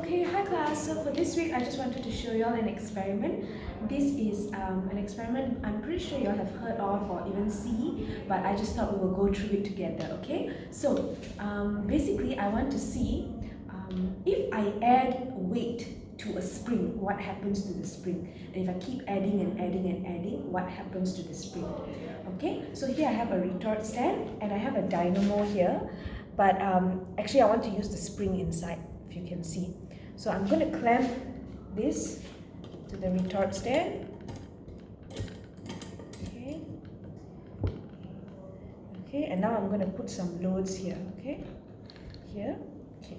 Okay, hi class. So for this week, I just wanted to show you all an experiment. This is an experiment I'm pretty sure you all have heard of or even see, but I just thought we will go through it together, okay? So basically, I want to see if I add weight to a spring, what happens to the spring? And if I keep adding and adding and adding, what happens to the spring? Okay, so here I have a retort stand and I have a dynamo here, but actually I want to use the spring inside, if you can see. So I'm going to clamp this to the retort stand. Okay, and now I'm going to put some loads here, okay? Here, okay.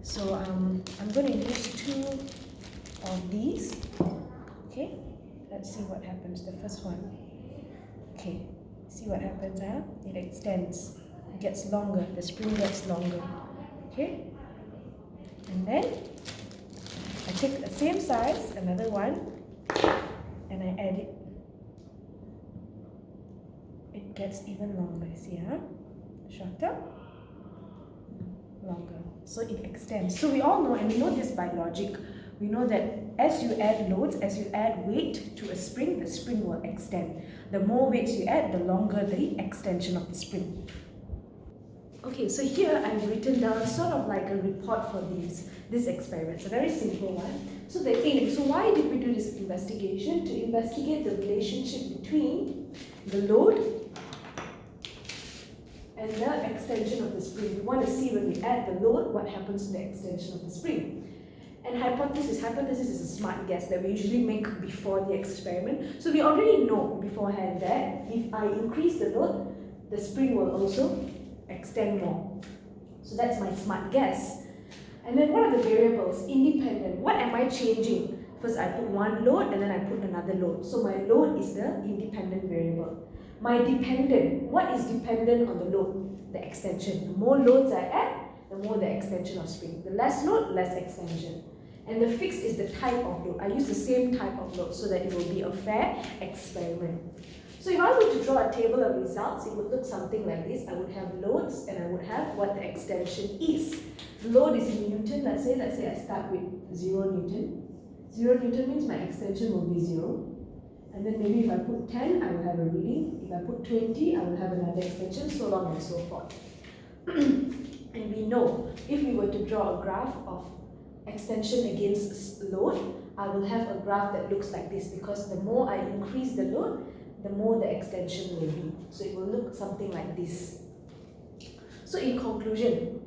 So I'm going to use 2 of these, okay? Let's see what happens, the first one. Okay, see what happens, huh? It extends, it gets longer, the spring gets longer, okay? And then I take the same size, another one, and I add it. It gets even longer, see, huh? Shorter, longer. So it extends. So we all know, and we know this by logic, we know that as you add loads, as you add weight to a spring, the spring will extend. The more weights you add, the longer the extension of the spring. Okay, so here I've written down sort of like a report for this experiment. It's a very simple one. So the aim, so why did we do this investigation? To investigate the relationship between the load and the extension of the spring. We want to see when we add the load, what happens to the extension of the spring. And hypothesis is a smart guess that we usually make before the experiment. So we already know beforehand that if I increase the load, the spring will also extend more. So that's my smart guess. And then what are the variables? Independent. What am I changing? First I put one load and then I put another load. So my load is the independent variable. My dependent. What is dependent on the load? The extension. The more loads I add, the more the extension of spring. The less load, less extension. And the fixed is the type of load. I use the same type of load so that it will be a fair experiment. So if I were to draw a table of results, it would look something like this. I would have loads and I would have what the extension is. Load is in Newton. Let's say I start with 0 Newton. 0 Newton means my extension will be 0. And then maybe if I put 10, I will have a reading. If I put 20, I will have another extension, so on and so forth. And we know if we were to draw a graph of extension against load, I will have a graph that looks like this, because the more I increase the load, the more the extension will be. So it will look something like this. So in conclusion,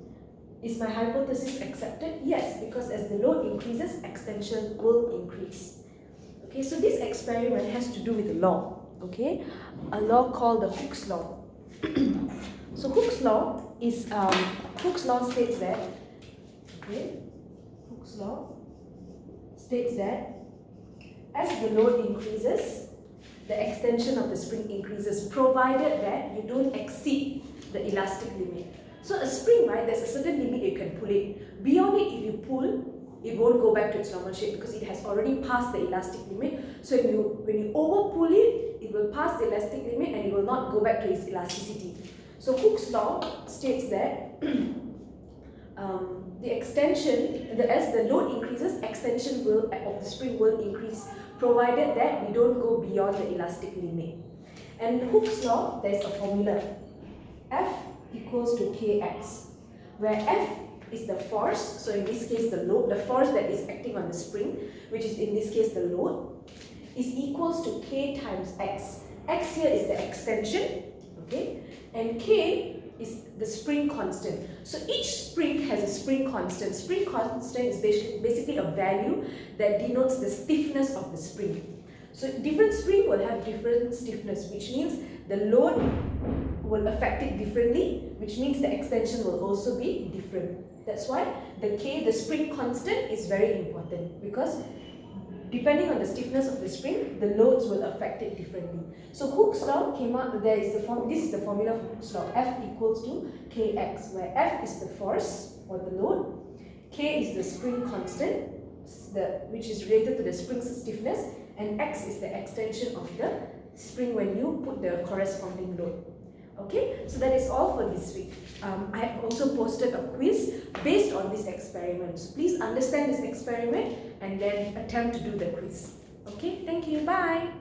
is my hypothesis accepted? Yes, because as the load increases, extension will increase. Okay, so this experiment has to do with a law, okay? A law called the Hooke's law. So Hooke's law is, Hooke's law states that, okay, Hooke's law states that as the load increases, the extension of the spring increases, provided that you don't exceed the elastic limit. So a spring, right, there's a certain limit you can pull it. Beyond it, if you pull, it won't go back to its normal shape because it has already passed the elastic limit. So when you over pull it, it will pass the elastic limit and it will not go back to its elasticity. So Hooke's law states that the extension, as the load increases, extension of the spring will increase, provided that we don't go beyond the elastic limit. And in Hooke's law, there's a formula. F equals to Kx, where F is the force, so in this case the load, the force that is acting on the spring, which is in this case the load, is equals to K times X. X here is the extension, okay, and K is the spring constant. So each spring has a spring constant. Spring constant is basically a value that denotes the stiffness of the spring. So different spring will have different stiffness, which means the load will affect it differently, which means the extension will also be different. That's why the K, the spring constant, is very important, because depending on the stiffness of the spring, the loads will affect it differently. So Hooke's law came out, this is the formula for Hooke's law. F equals to Kx, where F is the force or the load, K is the spring constant, which is related to the spring's stiffness, and X is the extension of the spring when you put the corresponding load. Okay, so that is all for this week. I have also posted a quiz based on this experiment. So please understand this experiment and then attempt to do the quiz. Okay, thank you. Bye.